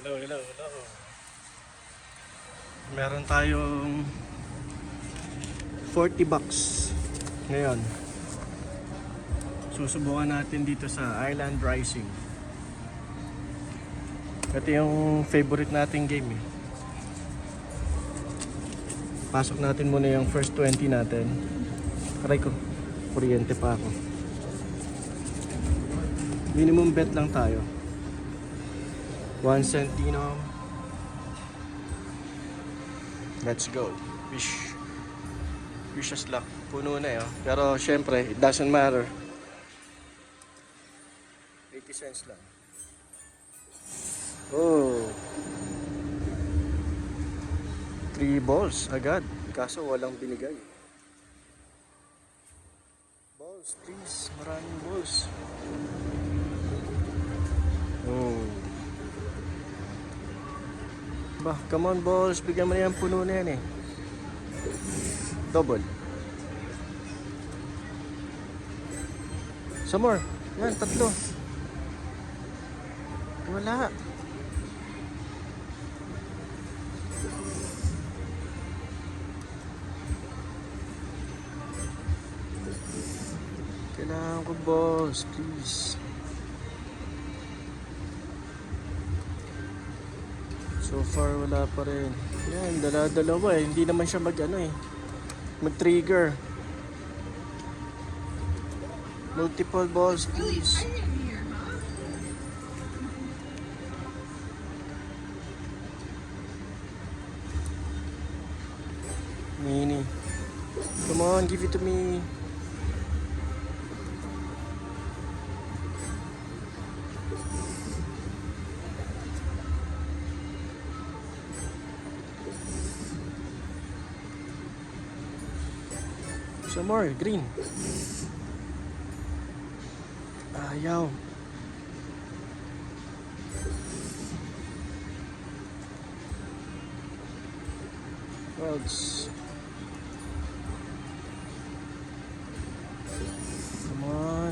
Hello, hello, hello. Meron tayong 40 bucks ngayon. Susubukan natin dito sa Island Rising. Ito yung favorite nating game eh. Pasok natin muna yung first 20 natin. Aray ko, kuryente pa ako. Minimum bet lang tayo. 1 centino. Let's go. Wish us luck. Puno na yun. Pero syempre, it doesn't matter. 80 cents lang. Oh. 3 balls agad. Kaso walang binigay. Balls, please. Maraming balls. Oh. Bah, come on balls. Bigyan mo na yan. Puno na yan eh. Double. Some more. Yan, tatlo. Wala. Kailangan ko balls, please. So far wala pa rin. Yan, dala-dalawa eh. Hindi naman siya mag-trigger. Multiple balls, please. Mini. Come on, give it to me. Some more, green. Ayaw. Worlds. Come on.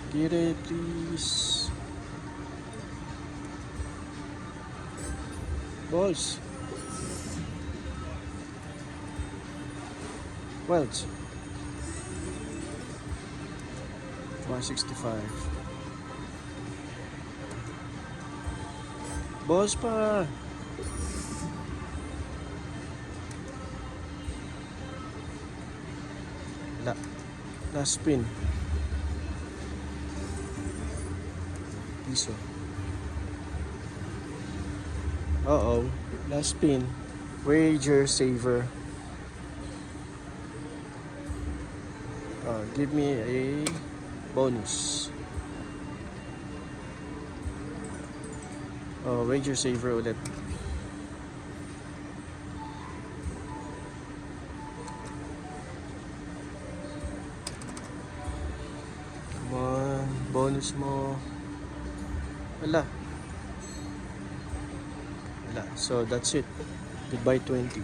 Get it, please. Balls. Welds. 165. Balls pa. Wala. Last spin. Piso. Uh-oh. Last spin. Wager saver. Give me a bonus. Wager saver ulit. Come on. Bonus mo. Wala. So that's it. Goodbye 20.